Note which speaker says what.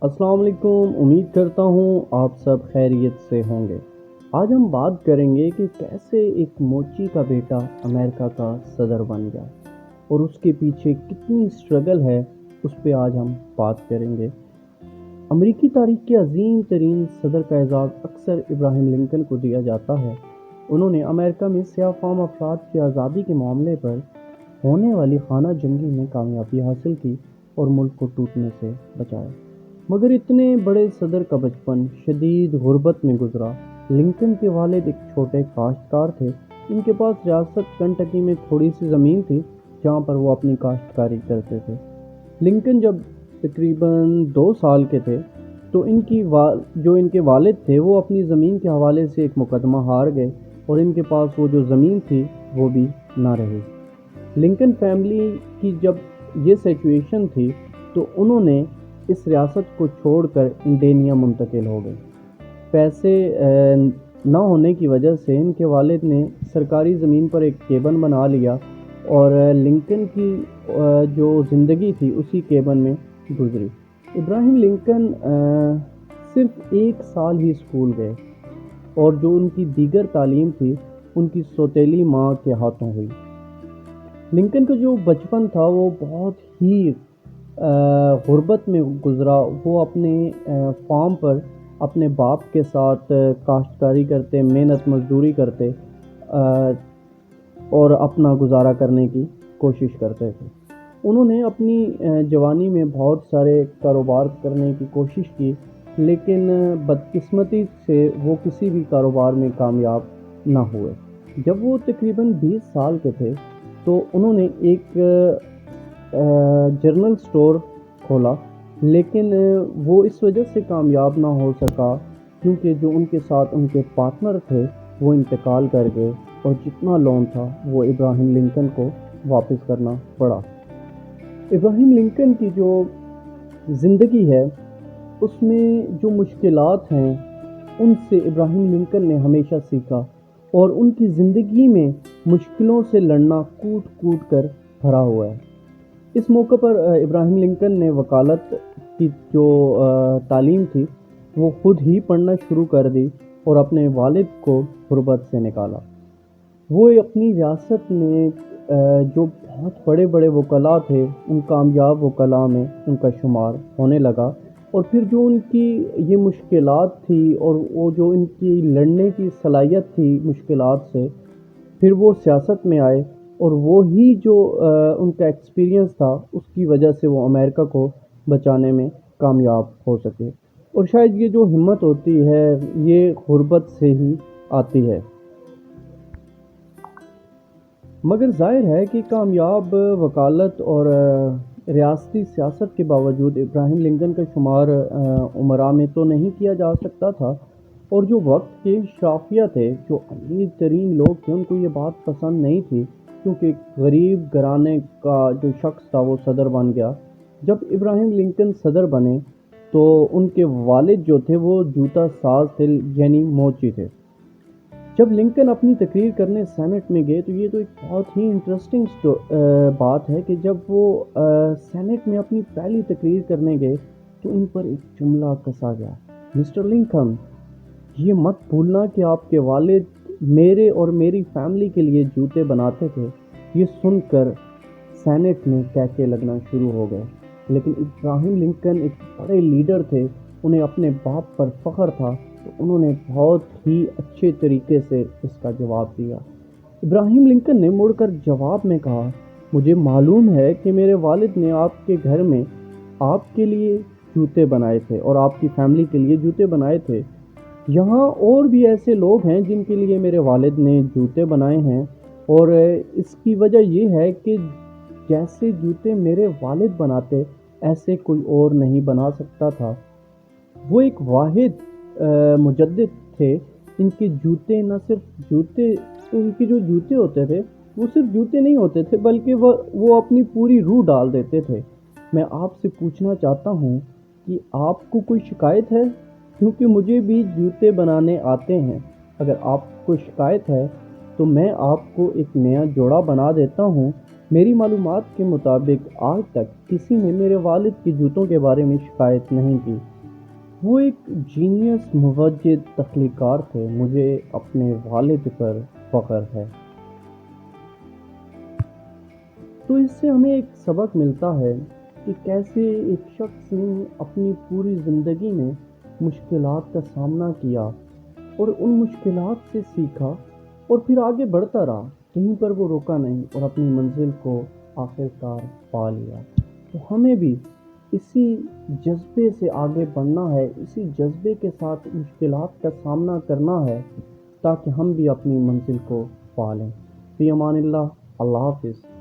Speaker 1: अस्सलाम वालेकुम। उम्मीद करता हूँ आप सब खैरियत से होंगे। आज हम बात करेंगे कि कैसे एक मोची का बेटा अमेरिका का सदर बन गया और उसके पीछे कितनी स्ट्रगल है, उस पे आज हम बात करेंगे। अमेरिकी तारीख के अजीम तरीन सदर का एजाज़ अक्सर इब्राहिम लिंकन को दिया जाता है। उन्होंने अमेरिका में स्याह फाम अफराद की आज़ादी के मामले पर होने वाली खाना जंगी में कामयाबी हासिल की और मुल्क को टूटने से बचाया। मगर इतने बड़े सदर का बचपन शदीद गुर्बत में गुजरा। लिंकन के वालिद एक छोटे काश्तकार थे। इनके पास रियासत कंटकी में थोड़ी सी ज़मीन थी जहाँ पर वो अपनी काश्तकारी करते थे। लिंकन जब तकरीबन 2 साल के थे तो जो इनके वालिद थे वो अपनी ज़मीन के हवाले से एक मुकदमा हार गए और इनके पास वो जो ज़मीन थी वो भी ना रही। लिंकन फैमिली की जब ये सिचुएशन थी तो उन्होंने इस रियासत को छोड़कर इंडियाना मुंतकिल हो गए। पैसे ना होने की वजह से इनके वालिद ने सरकारी ज़मीन पर एक केबिन बना लिया और लिंकन की जो ज़िंदगी थी उसी केबिन में गुजरी। इब्राहिम लिंकन सिर्फ 1 साल ही स्कूल गए और जो उनकी दीगर तालीम थी उनकी सौतेली माँ के हाथों हुई। लिंकन का जो बचपन था वो बहुत ही गुर्बत में गुजरा। वो अपने फार्म पर अपने बाप के साथ काश्तकारी करते, मेहनत मजदूरी करते और अपना गुजारा करने की कोशिश करते थे। उन्होंने अपनी जवानी में बहुत सारे कारोबार करने की कोशिश की, लेकिन बदकिस्मती से वो किसी भी कारोबार में कामयाब ना हुए। जब वो तकरीबन 20 साल के थे तो उन्होंने एक जनरल स्टोर खोला, लेकिन वो इस वजह से कामयाब ना हो सका क्योंकि जो उनके साथ उनके पार्टनर थे वो इंतकाल कर गए और जितना लोन था वो इब्राहिम लिंकन को वापस करना पड़ा। इब्राहिम लिंकन की जो ज़िंदगी है उसमें जो मुश्किलात हैं उनसे इब्राहिम लिंकन ने हमेशा सीखा और उनकी ज़िंदगी में मुश्किलों से लड़ना कूट कूट कर भरा हुआ है। इस मौके पर इब्राहिम लिंकन ने वकालत की जो तालीम थी वो ख़ुद ही पढ़ना शुरू कर दी और अपने वालिद को गुर्बत से निकाला। वो अपनी रियासत में जो बहुत बड़े बड़े वकला थे उन कामयाब वकला में उनका शुमार होने लगा और फिर जो उनकी ये मुश्किलात थी और वो जो इनकी लड़ने की सलाहियत थी मुश्किलात से, फिर वो सियासत में आए और वो ही जो उनका एक्सपीरियंस था उसकी वजह से वो अमेरिका को बचाने में कामयाब हो सके। और शायद ये जो हिम्मत होती है ये गुर्बत से ही आती है। मगर ज़ाहिर है कि कामयाब वकालत और रियासती सियासत के बावजूद इब्राहिम लिंकन का शुमार उमरा में तो नहीं किया जा सकता था और जो वक्त के शाफिया थे, जो अमीर तरीन लोग थे, उनको ये बात पसंद नहीं थी क्योंकि गरीब घराने का जो शख्स था वो सदर बन गया। जब इब्राहिम लिंकन सदर बने तो उनके वालिद जो थे वो जूता साज थे, यानी मोची थे। जब लिंकन अपनी तकरीर करने सेनेट में गए तो ये तो एक बहुत ही इंटरेस्टिंग बात है कि जब वो सेनेट में अपनी पहली तकरीर करने गए तो इन पर एक जुमला कसा गया, मिस्टर लिंकन, ये मत भूलना कि आपके वालिद मेरे और मेरी फैमिली के लिए जूते बनाते थे। ये सुनकर सेनेट में कहके लगना शुरू हो गए, लेकिन इब्राहिम लिंकन एक बड़े लीडर थे, उन्हें अपने बाप पर फ़ख्र था तो उन्होंने बहुत ही अच्छे तरीके से इसका जवाब दिया। इब्राहिम लिंकन ने मुड़कर जवाब में कहा, मुझे मालूम है कि मेरे वालिद ने आपके घर में आपके लिए जूते बनाए थे और आपकी फैमिली के लिए जूते बनाए थे। यहाँ और भी ऐसे लोग हैं जिनके लिए मेरे वालिद ने जूते बनाए हैं और इसकी वजह ये है कि जैसे जूते मेरे वालिद बनाते ऐसे कोई और नहीं बना सकता था। वो एक वाहिद मुजद्दिद थे। इनके जूते न सिर्फ जूते, उनके जो जूते होते थे वो सिर्फ जूते नहीं होते थे बल्कि वो अपनी पूरी रूह डाल देते थे। मैं आपसे पूछना चाहता हूँ कि आपको कोई शिकायत है, क्योंकि मुझे भी जूते बनाने आते हैं। अगर आपको शिकायत है तो मैं आपको एक नया जोड़ा बना देता हूँ। मेरी मालूमात के मुताबिक आज तक किसी ने मेरे वालिद के जूतों के बारे में शिकायत नहीं की। وہ ایک جینیس موجد تخلیقار تھے، مجھے اپنے والد پر فخر ہے۔ تو اس سے ہمیں ایک سبق ملتا ہے کہ کیسے ایک شخص نے اپنی پوری زندگی میں مشکلات کا سامنا کیا اور ان مشکلات سے سیکھا اور پھر آگے بڑھتا رہا، کہیں پر وہ رکا نہیں اور اپنی منزل کو آخر کار پا لیا۔ تو ہمیں بھی اسی جذبے سے آگے بڑھنا ہے، اسی جذبے کے ساتھ مشکلات کا سامنا کرنا ہے تاکہ ہم بھی اپنی منزل کو پا لیں۔ فی امان اللہ، اللہ حافظ۔